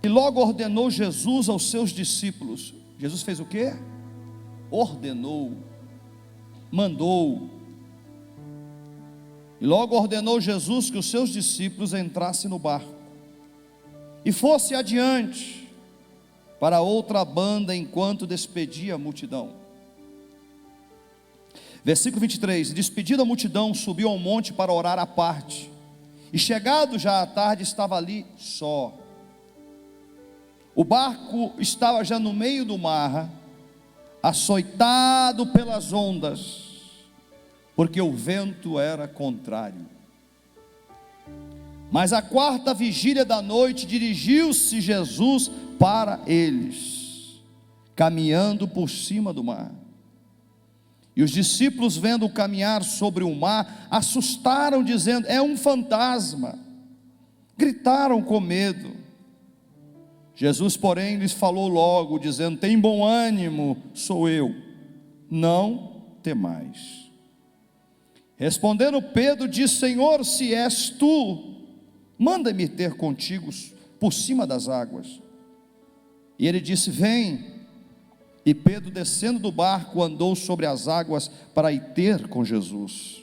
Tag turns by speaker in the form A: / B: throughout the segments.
A: E logo ordenou Jesus aos seus discípulos. Jesus fez o quê? Ordenou, mandou. E logo ordenou Jesus que os seus discípulos entrassem no barco e fosse adiante para outra banda, enquanto despedia a multidão. Versículo 23: despedida a multidão, subiu ao monte para orar à parte, e chegado já à tarde, estava ali só. O barco estava já no meio do mar, açoitado pelas ondas, porque o vento era contrário. Mas à quarta vigília da noite, dirigiu-se Jesus para eles, caminhando por cima do mar. E os discípulos, vendo-o caminhar sobre o mar, assustaram, dizendo: é um fantasma. Gritaram com medo. Jesus, porém, lhes falou logo, dizendo: tem bom ânimo, sou eu, não temais. Respondendo Pedro, disse: Senhor, se és tu, manda-me ter contigo por cima das águas. E ele disse: vem. E Pedro, descendo do barco, andou sobre as águas para ir ter com Jesus.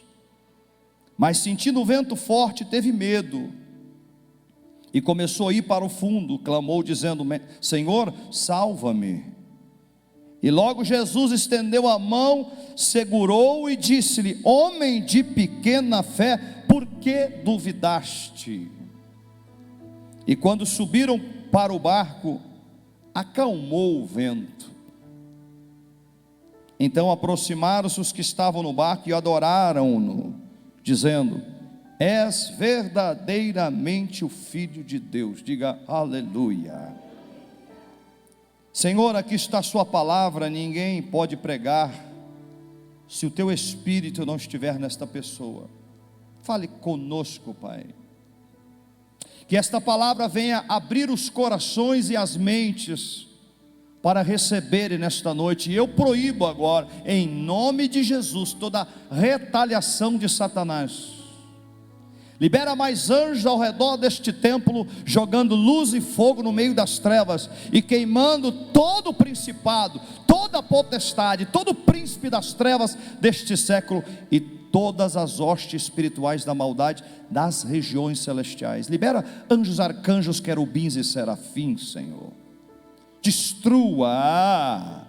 A: Mas sentindo o vento forte, teve medo, e começou a ir para o fundo, clamou dizendo: Senhor, salva-me. E logo Jesus estendeu a mão, segurou-o e disse-lhe: homem de pequena fé, por que duvidaste? E quando subiram para o barco, acalmou o vento. Então aproximaram-se os que estavam no barco e adoraram-no, dizendo: és verdadeiramente o Filho de Deus. Diga aleluia. Senhor, aqui está a sua palavra. Ninguém pode pregar se o teu Espírito não estiver nesta pessoa. Fale conosco, Pai. Que esta palavra venha abrir os corações e as mentes para receberem nesta noite. E eu proíbo agora, em nome de Jesus, toda retaliação de Satanás. Libera mais anjos ao redor deste templo, jogando luz e fogo no meio das trevas, e queimando todo o principado, toda a potestade, todo o príncipe das trevas deste século, e todas as hostes espirituais da maldade das regiões celestiais. Libera anjos, arcanjos, querubins e serafins, Senhor. Destrua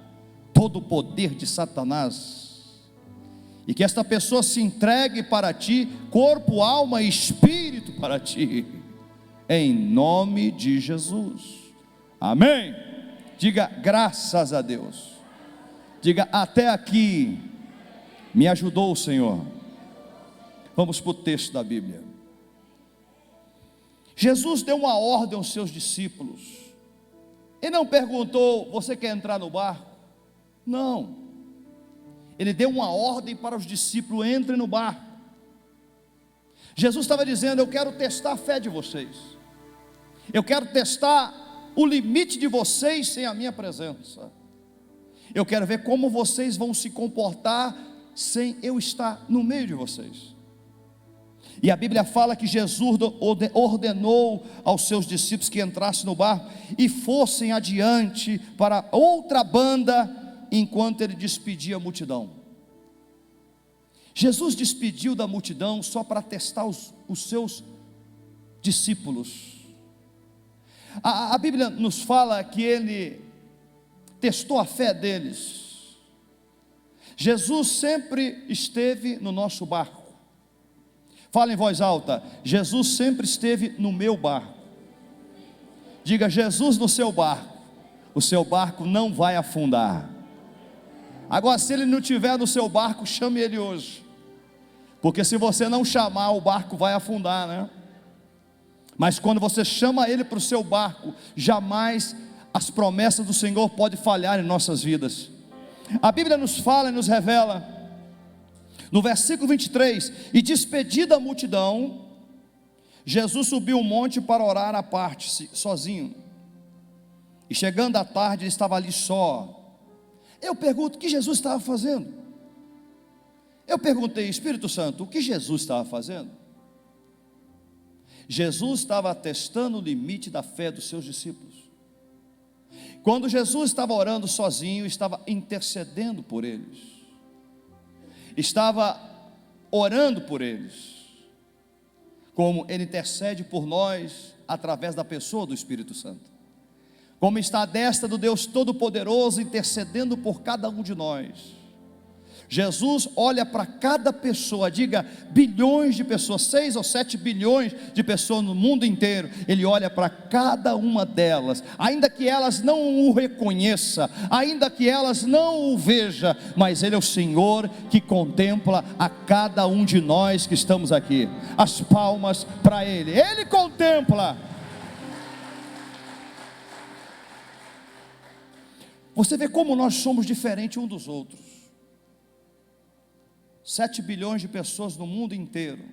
A: todo o poder de Satanás, e que esta pessoa se entregue para ti, corpo, alma e espírito para ti, em nome de Jesus, amém. Diga graças a Deus. Diga: até aqui me ajudou o Senhor. Vamos para o texto da Bíblia. Jesus deu uma ordem aos seus discípulos. Ele não perguntou: você quer entrar no barco? Não. Ele deu uma ordem para os discípulos: entrem no barco. Jesus estava dizendo: eu quero testar a fé de vocês. Eu quero testar o limite de vocês sem a minha presença. Eu quero ver como vocês vão se comportar sem eu estar no meio de vocês. E a Bíblia fala que Jesus ordenou aos seus discípulos que entrassem no barco e fossem adiante para outra banda, enquanto ele despedia a multidão. Jesus despediu da multidão só para testar os seus discípulos. A Bíblia nos fala que ele testou a fé deles. Jesus sempre esteve no nosso barco. Fala em voz alta: Jesus sempre esteve no meu barco. Diga: Jesus no seu barco. O seu barco não vai afundar. Agora, se ele não estiver no seu barco, chame ele hoje, porque se você não chamar, o barco vai afundar, né? Mas quando você chama ele para o seu barco, jamais as promessas do Senhor podem falhar em nossas vidas. A Bíblia nos fala e nos revela no versículo 23: e despedida a multidão, Jesus subiu o monte para orar à parte, sozinho. E chegando à tarde, ele estava ali só. Eu pergunto: o que Jesus estava fazendo? Eu perguntei: Espírito Santo, o que Jesus estava fazendo? Jesus estava testando o limite da fé dos seus discípulos. Quando Jesus estava orando sozinho, estava intercedendo por eles, estava orando por eles, como Ele intercede por nós, através da pessoa do Espírito Santo, como está à destra do Deus Todo-Poderoso, intercedendo por cada um de nós. Jesus olha para cada pessoa, diga, bilhões de pessoas, 6 ou 7 bilhões de pessoas no mundo inteiro. Ele olha para cada uma delas, ainda que elas não o reconheçam, ainda que elas não o vejam, mas Ele é o Senhor que contempla a cada um de nós que estamos aqui. As palmas para Ele, Ele contempla. Você vê como nós somos diferentes um dos outros. 7 bilhões de pessoas no mundo inteiro,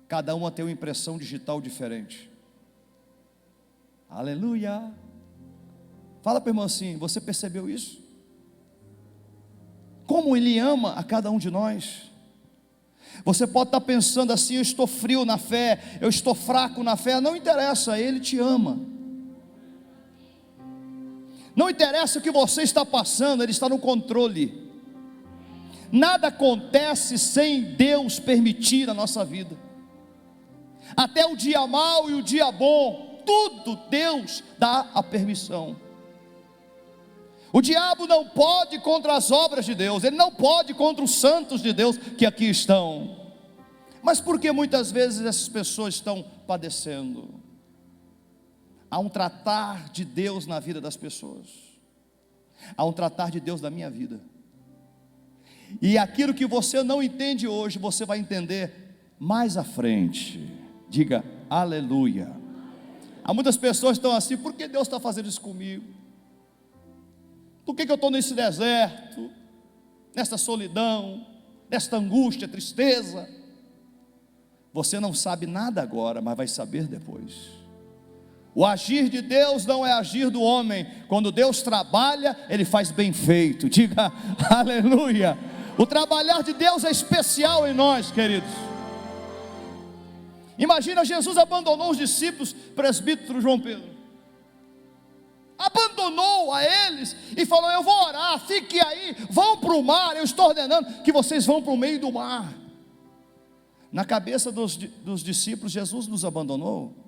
A: cada uma tem uma impressão digital diferente. Aleluia. Fala para o irmão assim, você percebeu isso? Como Ele ama a cada um de nós. Você pode estar pensando assim, eu estou frio na fé, eu estou fraco na fé, não interessa, Ele te ama. Não interessa o que você está passando, Ele está no controle. Nada acontece sem Deus permitir na nossa vida. Até o dia mau e o dia bom, tudo Deus dá a permissão. O diabo não pode contra as obras de Deus, ele não pode contra os santos de Deus que aqui estão. Mas por que muitas vezes essas pessoas estão padecendo? Há um tratar de Deus na vida das pessoas, há um tratar de Deus na minha vida. E aquilo que você não entende hoje, você vai entender mais à frente. Diga aleluia. Há muitas pessoas que estão assim, por que Deus está fazendo isso comigo? Por que eu estou nesse deserto, nessa solidão, nesta angústia, tristeza? Você não sabe nada agora, mas vai saber depois. O agir de Deus não é agir do homem. Quando Deus trabalha, Ele faz bem feito. Diga aleluia. O trabalhar de Deus é especial em nós, queridos. Imagina, Jesus abandonou os discípulos, presbítero João Pedro, abandonou a eles e falou, eu vou orar, fique aí, vão para o mar, eu estou ordenando que vocês vão para o meio do mar. Na cabeça dos discípulos, Jesus nos abandonou.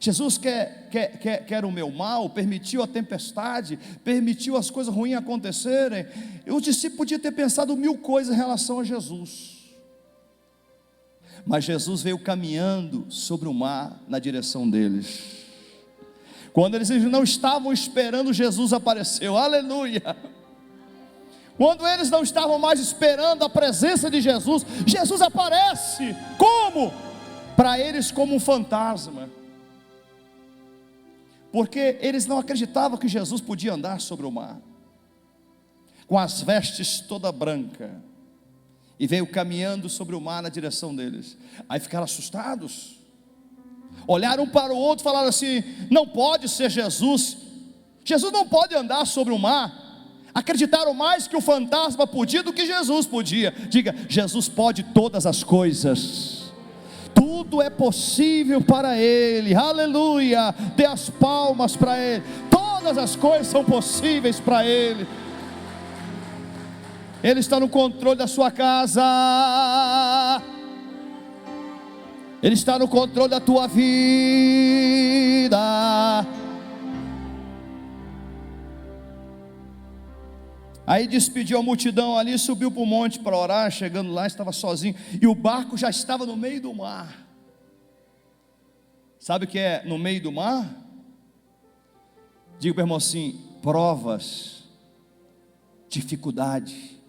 A: Jesus quer o meu mal, permitiu a tempestade, permitiu as coisas ruins acontecerem. O discípulo podia ter pensado 1000 coisas em relação a Jesus, mas Jesus veio caminhando sobre o mar na direção deles. Quando eles não estavam esperando, Jesus apareceu, aleluia. Quando eles não estavam mais esperando a presença de Jesus, Jesus aparece, como? Para eles como um fantasma. Porque eles não acreditavam que Jesus podia andar sobre o mar, com as vestes toda branca, e veio caminhando sobre o mar na direção deles. Aí ficaram assustados, olharam um para o outro e falaram assim, não pode ser Jesus, Jesus não pode andar sobre o mar. Acreditaram mais que o fantasma podia do que Jesus podia. Diga, Jesus pode todas as coisas. Tudo é possível para Ele, aleluia. Dê as palmas para Ele. Todas as coisas são possíveis para Ele. Ele está no controle da sua casa, Ele está no controle da tua vida. Aí despediu a multidão ali, subiu para o monte para orar. Chegando lá, estava sozinho, e o barco já estava no meio do mar. Sabe o que é no meio do mar? Diga para o irmão assim, provas, dificuldade.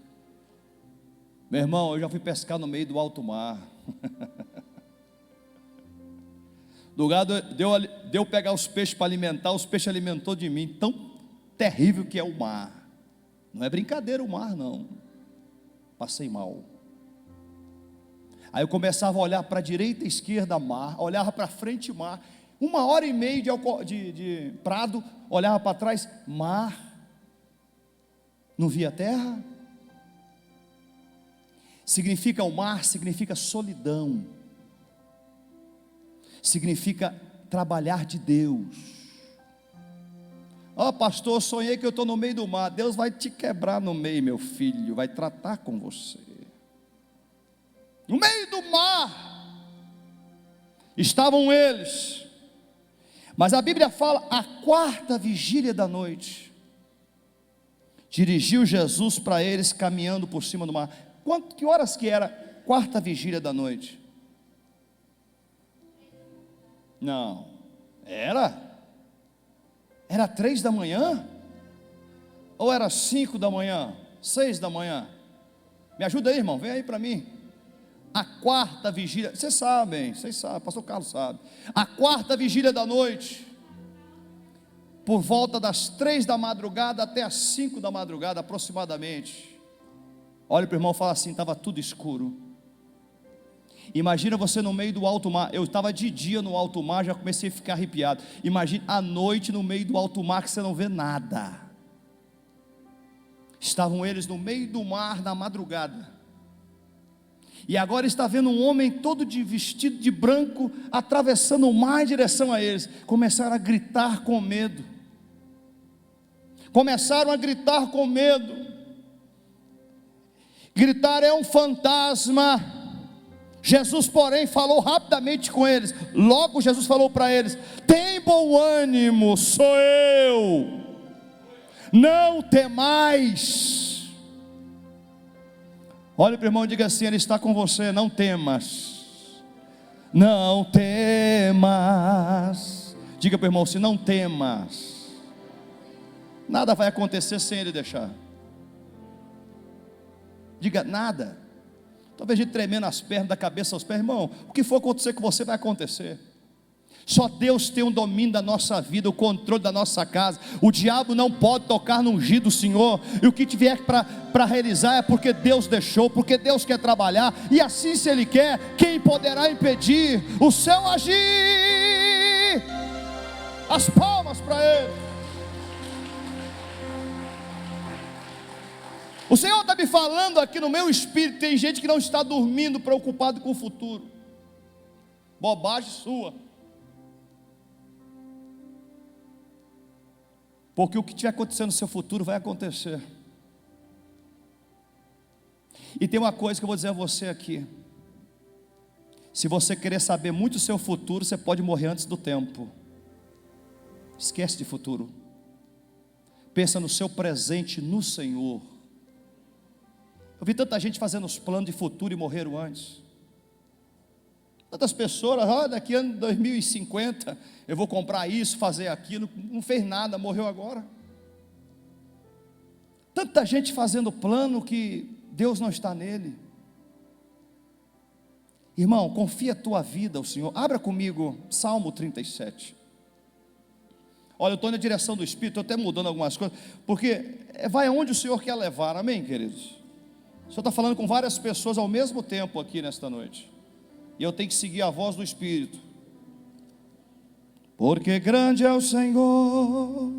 A: Meu irmão, eu já fui pescar no meio do alto mar. Do lugar deu pegar os peixes para alimentar, os peixes alimentou de mim. Tão terrível que é o mar. Não é brincadeira o mar não. Passei mal. Aí eu começava a olhar para a direita e esquerda, mar. Olhava para frente, mar. 1h30 de prado. Olhava para trás, mar. Não via terra. Significa o mar, significa solidão. significa trabalhar de Deus. Ó, pastor, sonhei que eu estou no meio do mar. Deus vai te quebrar no meio, meu filho, vai tratar com você. No meio do mar estavam eles, mas a Bíblia fala, a quarta vigília da noite, dirigiu Jesus para eles, caminhando por cima do mar. Que horas que era quarta vigília da noite? Não, era 3 da manhã? Ou era 5 da manhã? 6 da manhã? Me ajuda aí, irmão, vem aí para mim. A quarta vigília, vocês sabem, pastor Carlos sabe. A quarta vigília da noite, por volta das 3 da madrugada até as 5 da madrugada aproximadamente. Olha para o irmão e fala assim, estava tudo escuro. Imagina você no meio do alto mar. Eu estava de dia no alto mar, já comecei a ficar arrepiado. Imagina à noite no meio do alto mar, que você não vê nada. Estavam eles no meio do mar na madrugada, e agora está vendo um homem todo vestido de branco, atravessando o mar em direção a eles. Começaram a gritar com medo. Gritar, é um fantasma. Jesus, porém, falou rapidamente com eles. Logo Jesus falou para eles: tem bom ânimo, sou eu, não temais. Olha para o irmão e diga assim, ele está com você, não temas. Não temas. Diga para o irmão assim, não temas. Nada vai acontecer sem ele deixar. Diga, nada. Talvez a gente tremendo as pernas, da cabeça aos pés. Irmão, o que for acontecer com você vai acontecer. Só Deus tem o domínio da nossa vida, o controle da nossa casa. O diabo não pode tocar no ungido do Senhor. E o que tiver para realizar é porque Deus deixou, porque Deus quer trabalhar. E assim, se Ele quer, quem poderá impedir o seu agir? As palmas para Ele. O Senhor está me falando aqui no meu espírito. Tem gente que não está dormindo, preocupado com o futuro. Bobagem sua. Porque o que estiver acontecendo no seu futuro vai acontecer. E tem uma coisa que eu vou dizer a você aqui. Se você querer saber muito o seu futuro, você pode morrer antes do tempo. Esquece de futuro. Pensa no seu presente no Senhor. Eu vi tanta gente fazendo os planos de futuro e morreram antes. Tantas pessoas, daqui a 2050 eu vou comprar isso, fazer aquilo, não fez nada, morreu agora. Tanta gente fazendo plano que Deus não está nele. Irmão, confia a tua vida ao Senhor. Abra comigo Salmo 37. Olha, eu estou na direção do Espírito, estou até mudando algumas coisas, porque vai aonde o Senhor quer levar, amém, queridos? O Senhor está falando com várias pessoas ao mesmo tempo aqui nesta noite. E eu tenho que seguir a voz do Espírito. Porque grande é o Senhor,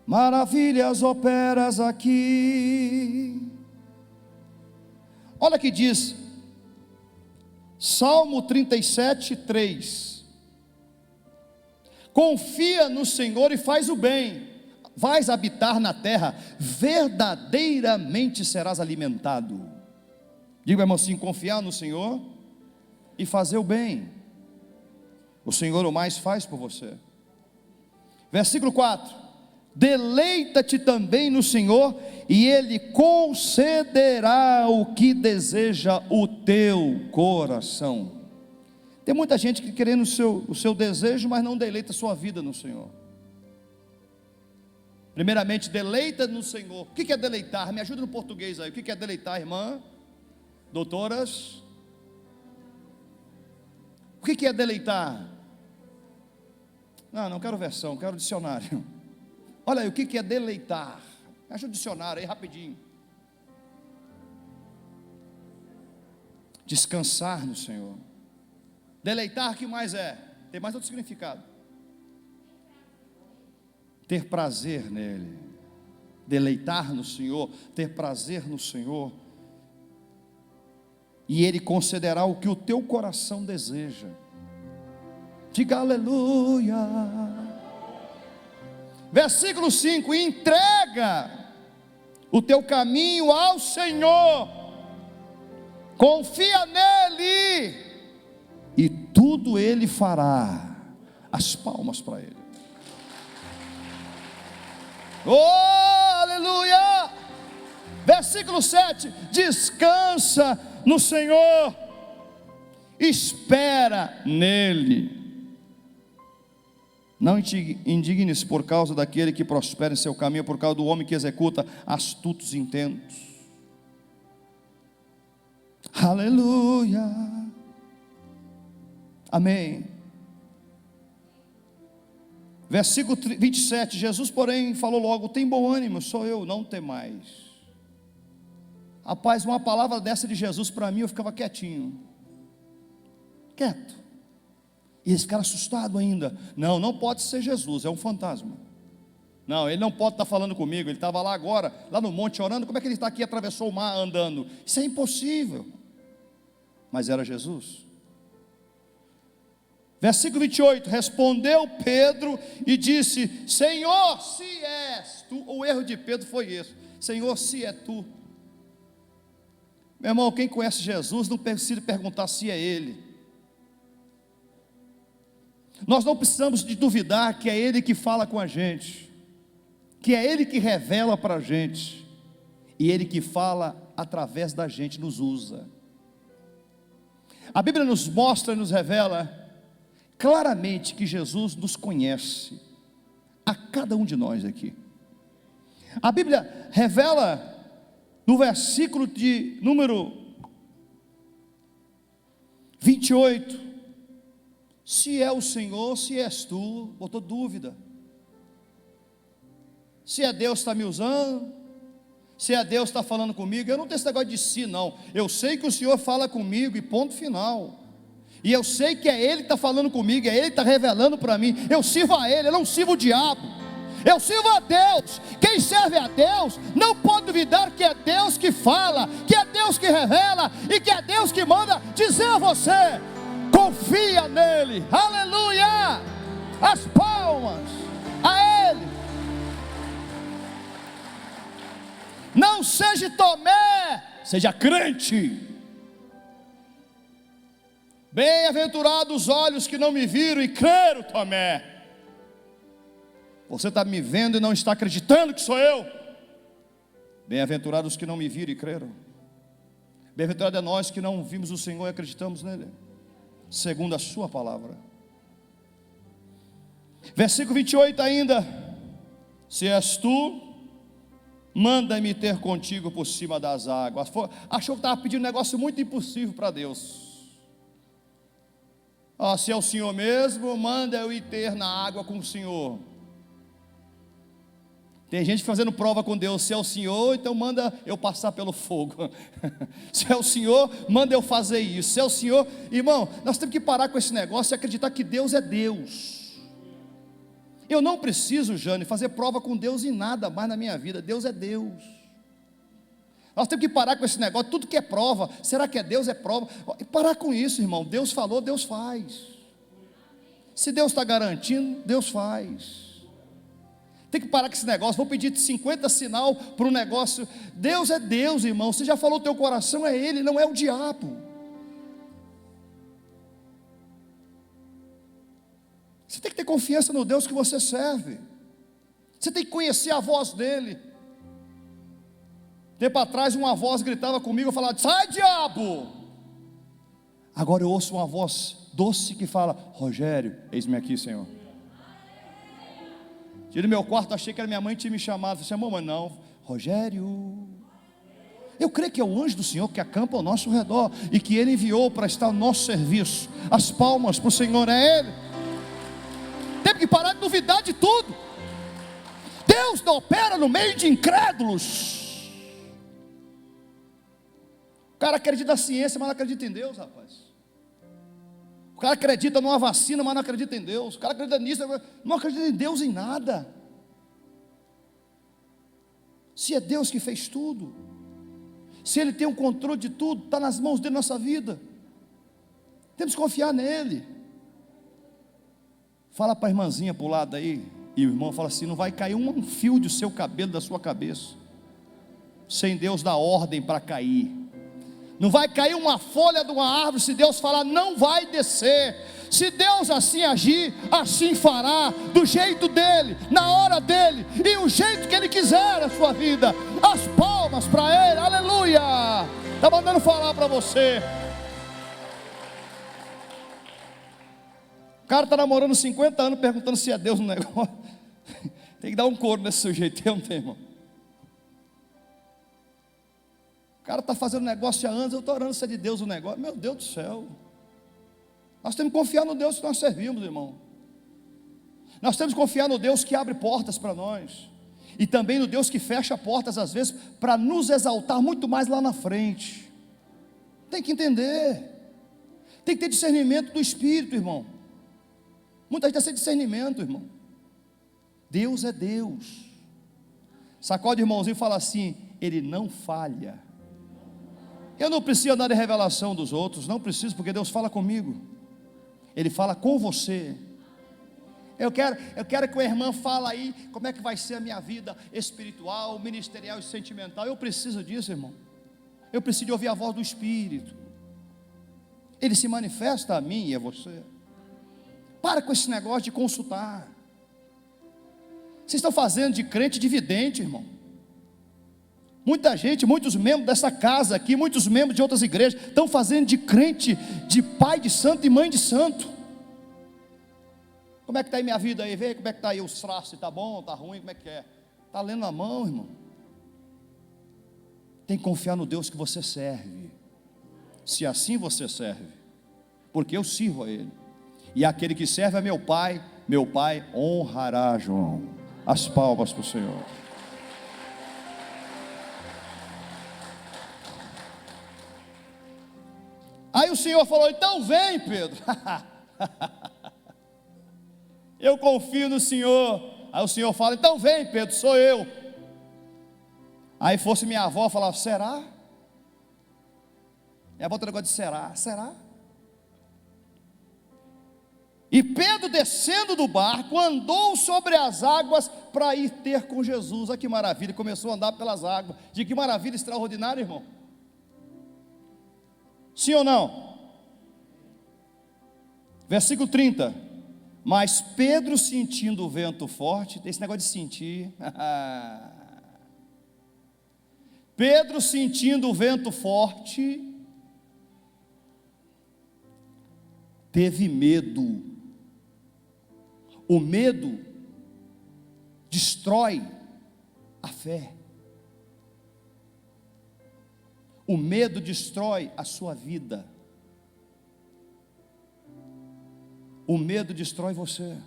A: maravilhas operas aqui. Olha que diz Salmo 37, 3. Confia no Senhor e faz o bem, vais habitar na terra, verdadeiramente serás alimentado. Diga, irmão, assim, confiar no Senhor e fazer o bem, o Senhor o mais faz por você. Versículo 4: deleita-te também no Senhor, e Ele concederá o que deseja o teu coração. Tem muita gente que querendo o seu desejo, mas não deleita a sua vida no Senhor. Primeiramente, deleita no Senhor. O que é deleitar? Me ajuda no português aí. O que é deleitar, irmã? Doutoras? O que é deleitar? Não quero versão, quero dicionário. Olha aí, o que é deleitar? Acha o dicionário aí rapidinho. Descansar no Senhor. Deleitar, que mais é? Tem mais outro significado. Ter prazer nele. Deleitar no Senhor, ter prazer no Senhor. E Ele concederá o que o teu coração deseja. Diga aleluia. Versículo 5: entrega o teu caminho ao Senhor, confia nele, e tudo ele fará. As palmas para ele. Oh, aleluia. Versículo 7: descansa no Senhor, espera nele. Não indigne-se por causa daquele que prospera em seu caminho, por causa do homem que executa astutos intentos. Aleluia. Amém. Versículo 27, Jesus porém falou logo: tem bom ânimo, sou eu, não temais. Rapaz, uma palavra dessa de Jesus para mim, eu ficava quietinho, quieto, e eles ficaram assustados ainda. Não pode ser Jesus, é um fantasma. Não, ele não pode estar falando comigo, ele estava lá agora, lá no monte orando, como é que ele está aqui, atravessou o mar andando? Isso é impossível. Mas era Jesus. Versículo 28, respondeu Pedro e disse: Senhor, se és tu. O erro de Pedro foi esse: Senhor, se é tu. Meu irmão, quem conhece Jesus não precisa perguntar se é ele. Nós não precisamos de duvidar que é ele que fala com a gente, que é ele que revela para a gente, e ele que fala através da gente, nos usa. A Bíblia nos mostra e nos revela claramente que Jesus nos conhece, a cada um de nós aqui. A Bíblia revela no versículo de número 28, se é o Senhor, se és tu. Botou dúvida, se é Deus que está me usando, se é Deus que está falando comigo. Eu não tenho esse negócio de si, não. Eu sei que o Senhor fala comigo, e ponto final. E eu sei que é Ele que está falando comigo, é Ele que está revelando para mim. Eu sirvo a Ele, eu não sirvo o diabo, eu sirvo a Deus. Quem serve a Deus não pode duvidar que é Deus que fala, que é Deus que revela, e que é Deus que manda dizer a você: confia nele. Aleluia. As palmas a Ele. Não seja Tomé, seja crente. Bem-aventurados os olhos que não me viram e creram, Tomé. Você está me vendo e não está acreditando que sou eu. Bem-aventurados os que não me viram e creram. Bem-aventurado é nós que não vimos o Senhor e acreditamos nele, segundo a sua palavra. Versículo 28 ainda: se és tu, manda-me ter contigo por cima das águas. Achou que estava pedindo um negócio muito impossível para Deus. Se é o Senhor mesmo, manda eu ir ter na água com o Senhor. Tem gente fazendo prova com Deus: se é o Senhor, então manda eu passar pelo fogo. Se é o Senhor, manda eu fazer isso. Se é o Senhor, irmão, nós temos que parar com esse negócio e acreditar que Deus é Deus. Eu não preciso, Jane, fazer prova com Deus em nada mais na minha vida. Deus é Deus. Nós temos que parar com esse negócio, tudo que é prova, será que é Deus? É prova. E parar com isso, irmão. Deus falou, Deus faz. Se Deus está garantindo, Deus faz. Tem que parar com esse negócio. Vou pedir 50 sinal para um negócio. Deus é Deus, irmão. Você já falou, teu coração é Ele, não é o diabo. Você tem que ter confiança no Deus que você serve. Você tem que conhecer a voz dEle. Tempo atrás uma voz gritava comigo, eu falava: sai, diabo. Agora eu ouço uma voz doce que fala: Rogério, eis-me aqui, Senhor. Tirei do meu quarto, achei que era minha mãe que tinha me chamado. Você chamou, mas não. Rogério. Eu creio que é o anjo do Senhor que acampa ao nosso redor e que Ele enviou para estar ao nosso serviço. As palmas para o Senhor, é Ele. Temos que parar de duvidar de tudo. Deus não opera no meio de incrédulos. O cara acredita na ciência, mas não acredita em Deus, rapaz. O cara acredita numa vacina, mas não acredita em Deus. O cara acredita nisso, não acredita em Deus em nada. Se é Deus que fez tudo, se Ele tem o controle de tudo, está nas mãos dele nossa vida. Temos que confiar nele. Fala para a irmãzinha para o lado aí, e o irmão fala assim: não vai cair um fio do seu cabelo, da sua cabeça, sem Deus dar ordem para cair. Não vai cair uma folha de uma árvore se Deus falar, não vai descer. Se Deus assim agir, assim fará, do jeito dele, na hora dele, e o jeito que ele quiser na sua vida. As palmas para ele, aleluia. Está mandando falar para você. O cara está namorando 50 anos, perguntando se é Deus no negócio. Tem que dar um couro nesse sujeito, não tem, irmão? O cara está fazendo negócio há anos, eu estou orando se é de Deus o negócio. Meu Deus do céu. Nós temos que confiar no Deus que nós servimos, irmão. Nós temos que confiar no Deus que abre portas para nós. E também no Deus que fecha portas às vezes, para nos exaltar muito mais lá na frente. Tem que entender. Tem que ter discernimento do Espírito, irmão. Muita gente tem esse discernimento, irmão. Deus é Deus. Sacode o irmãozinho e fala assim: Ele não falha. Eu não preciso andar de revelação dos outros, não preciso, porque Deus fala comigo. Ele fala com você. Eu quero que o irmão fale aí como é que vai ser a minha vida espiritual, ministerial e sentimental. Eu preciso disso, irmão. Eu preciso de ouvir a voz do Espírito. Ele se manifesta a mim e a você. Para com esse negócio de consultar. Vocês estão fazendo de crente dividente, irmão. Muita gente, muitos membros dessa casa aqui, muitos membros de outras igrejas, estão fazendo de crente, de pai de santo e mãe de santo. Como é que está aí minha vida aí? Vê como é que está aí os traços, está bom, está ruim, como é que é? Está lendo na mão, irmão. Tem que confiar no Deus que você serve. Se assim você serve, porque eu sirvo a Ele. E aquele que serve é meu Pai honrará, João. As palmas para o Senhor. Aí o Senhor falou: então vem, Pedro. Eu confio no Senhor. Aí o Senhor fala: então vem, Pedro, sou eu. Aí fosse minha avó, falava: será? Minha avó tem negócio de será? E Pedro, descendo do barco, andou sobre as águas para ir ter com Jesus. Olha que maravilha, começou a andar pelas águas. De que maravilha extraordinária, irmão. Sim ou não? Versículo 30. Mas Pedro, sentindo o vento forte, esse negócio de sentir. Pedro, sentindo o vento forte, teve medo. O medo destrói a fé. O medo destrói a sua vida. O medo destrói você.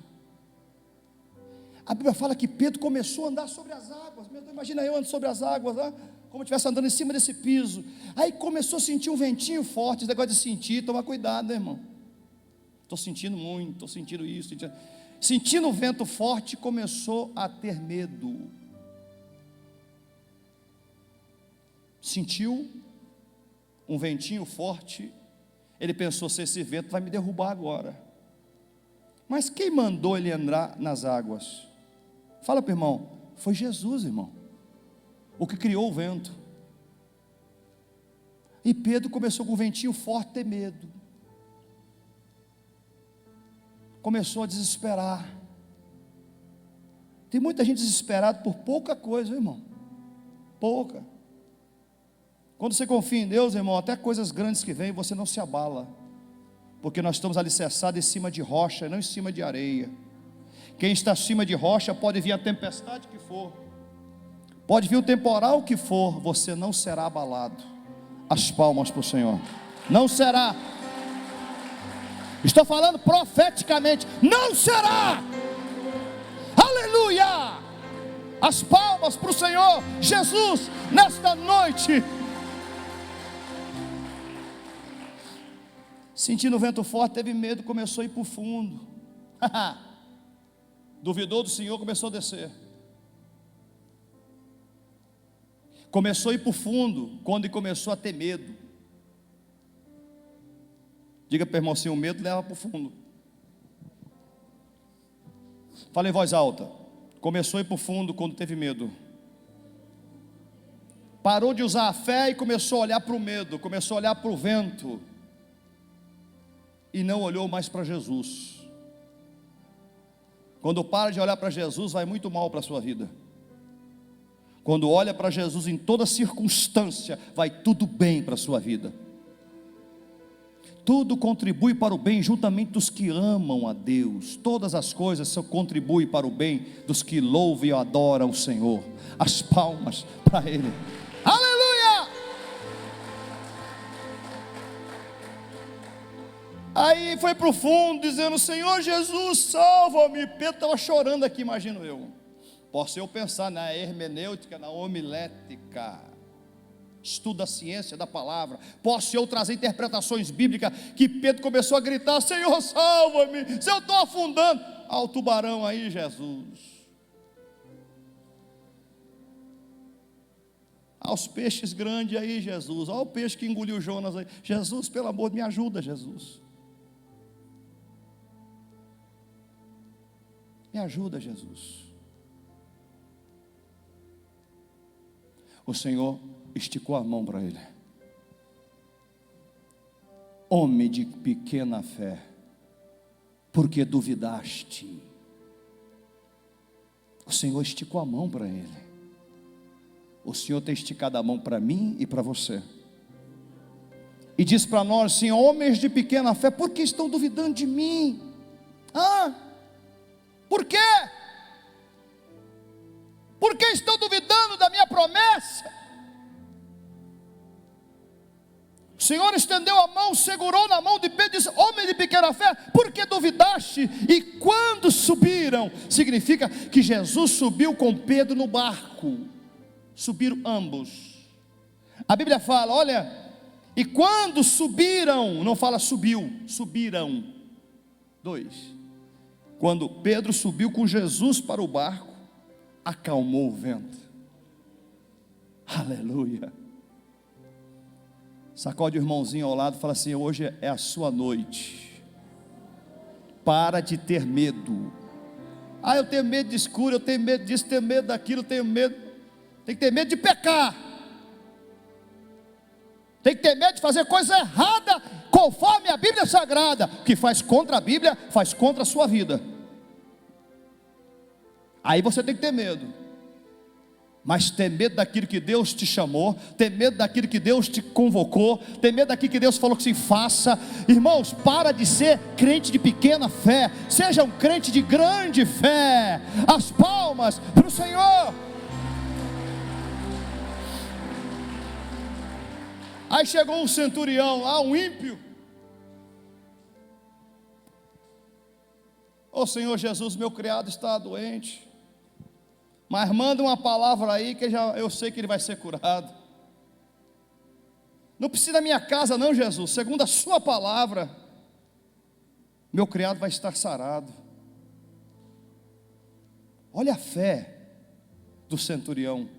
A: A Bíblia fala que Pedro começou a andar sobre as águas. Imagina eu andando sobre as águas, lá, como se estivesse andando em cima desse piso. Aí começou a sentir um ventinho forte. Esse negócio de sentir, toma cuidado, né, irmão? Estou sentindo muito, estou sentindo isso. Sentindo o vento forte, começou a ter medo. Sentiu um ventinho forte. Ele pensou: se esse vento vai me derrubar agora. Mas quem mandou ele entrar nas águas? Fala para o irmão: foi Jesus, irmão, o que criou o vento. E Pedro começou com um ventinho forte a ter medo. Começou a desesperar. Tem muita gente desesperada por pouca coisa, irmão. Pouca. Quando você confia em Deus, irmão, até coisas grandes que vêm, você não se abala. Porque nós estamos alicerçados em cima de rocha, não em cima de areia. Quem está acima de rocha, pode vir a tempestade que for, pode vir o temporal que for, você não será abalado. As palmas para o Senhor. Não será. Estou falando profeticamente: não será. Aleluia. As palmas para o Senhor. Jesus, nesta noite, sentindo o vento forte, teve medo, começou a ir para o fundo. Duvidou do Senhor, começou a descer. Começou a ir para o fundo, quando começou a ter medo. Diga para o irmão assim: o medo leva para o fundo. Fala em voz alta. Começou a ir para o fundo quando teve medo. Parou de usar a fé e começou a olhar para o medo, começou a olhar para o vento. E não olhou mais para Jesus. Quando para de olhar para Jesus, vai muito mal para a sua vida. Quando olha para Jesus em toda circunstância, vai tudo bem para a sua vida. Tudo contribui para o bem juntamente dos que amam a Deus. Todas as coisas contribuem para o bem dos que louvam e adoram o Senhor. As palmas para Ele. Aleluia! Aí foi para o fundo, dizendo: Senhor Jesus, salva-me. Pedro estava chorando aqui, imagino eu. Posso eu pensar na hermenêutica, na homilética, estuda a ciência da palavra. Posso eu trazer interpretações bíblicas, que Pedro começou a gritar: Senhor, salva-me, se eu estou afundando. Olha o tubarão aí, Jesus. Olha os peixes grandes aí, Jesus. Olha o peixe que engoliu Jonas aí. Jesus, pelo amor, me ajuda, Jesus. Me ajuda, Jesus. O Senhor esticou a mão para ele. Homem de pequena fé, porque duvidaste? O Senhor esticou a mão para ele. O Senhor tem esticado a mão para mim e para você. E diz para nós assim: homens de pequena fé, por que estão duvidando de mim? Por quê? Por que estão duvidando da minha promessa? O Senhor estendeu a mão, segurou na mão de Pedro e disse: homem de pequena fé, por que duvidaste? E quando subiram, significa que Jesus subiu com Pedro no barco. Subiram ambos. A Bíblia fala, olha, e quando subiram, não fala subiu, subiram. 2. Quando Pedro subiu com Jesus para o barco, acalmou o vento. Aleluia. Sacode o irmãozinho ao lado e fala assim: hoje é a sua noite. Para de ter medo. Eu tenho medo de escuro, eu tenho medo disso, tenho medo daquilo, tenho medo. Tem que ter medo de pecar. Tem que ter medo de fazer coisa errada, conforme a Bíblia Sagrada. O que faz contra a Bíblia, faz contra a sua vida. Aí você tem que ter medo. Mas ter medo daquilo que Deus te chamou, ter medo daquilo que Deus te convocou, ter medo daquilo que Deus falou que se faça. Irmãos, para de ser crente de pequena fé, seja um crente de grande fé. As palmas para o Senhor. Aí chegou um centurião lá, um ímpio. Ô Senhor Jesus, meu criado está doente, mas manda uma palavra aí que eu sei que ele vai ser curado. Não precisa da minha casa não, Jesus. Segundo a sua palavra, meu criado vai estar sarado. Olha a fé do centurião.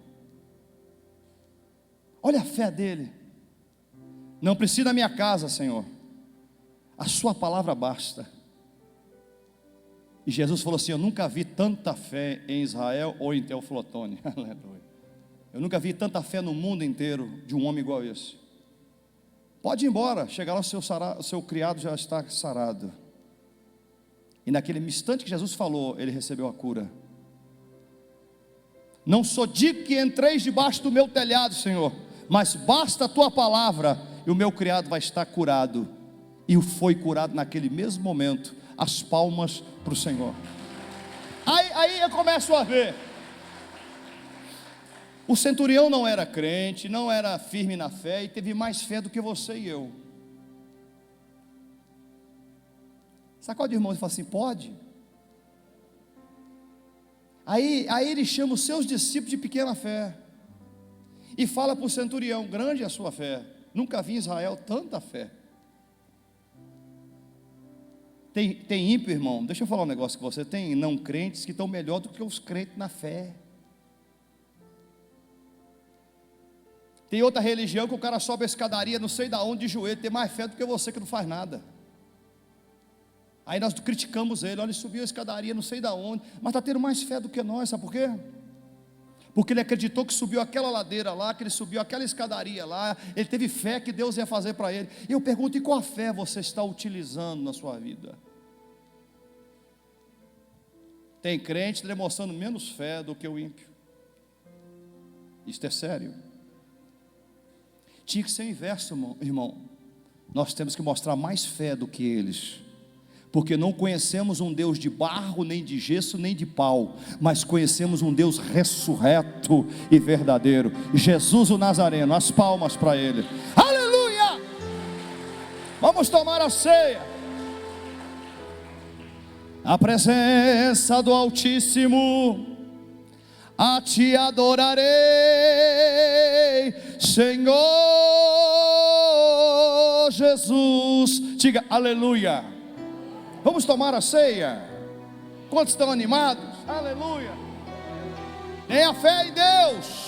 A: Olha a fé dele. Não precisa da minha casa, Senhor, a sua palavra basta. E Jesus falou assim: eu nunca vi tanta fé em Israel ou em Teoflotone. Aleluia. Eu nunca vi tanta fé no mundo inteiro de um homem igual a esse. Pode ir embora, chegar lá, o seu criado já está sarado. E naquele instante que Jesus falou, ele recebeu a cura. Não sou digno que entreis debaixo do meu telhado, Senhor, mas basta a tua palavra e o meu criado vai estar curado. E foi curado naquele mesmo momento. As palmas para o Senhor. Aí eu começo a ver. O centurião não era crente, não era firme na fé e teve mais fé do que você e eu. Sacode o irmão e fala assim: pode? Aí ele chama os seus discípulos de pequena fé e fala para o centurião: grande é a sua fé. Nunca vi em Israel tanta fé. Tem ímpio, irmão, deixa eu falar um negócio com você. Tem não crentes que estão melhor do que os crentes na fé. Tem outra religião que o cara sobe a escadaria não sei da onde de joelho, tem mais fé do que você que não faz nada. Aí nós criticamos ele, olha, ele subiu a escadaria não sei da onde, mas está tendo mais fé do que nós, sabe por quê? Porque ele acreditou que subiu aquela ladeira lá, que ele subiu aquela escadaria lá, ele teve fé que Deus ia fazer para ele. E eu pergunto, e qual fé você está utilizando na sua vida? Tem crente demonstrando menos fé do que o ímpio. Isto é sério. Tinha que ser o inverso, irmão. Nós temos que mostrar mais fé do que eles, porque não conhecemos um Deus de barro, nem de gesso, nem de pau, mas conhecemos um Deus ressurreto e verdadeiro, Jesus o Nazareno. As palmas para ele, aleluia. Vamos tomar a ceia. A presença do Altíssimo, a Ti adorarei, Senhor Jesus. Diga aleluia. Vamos tomar a ceia. Quantos estão animados? Aleluia. Tenha fé em Deus.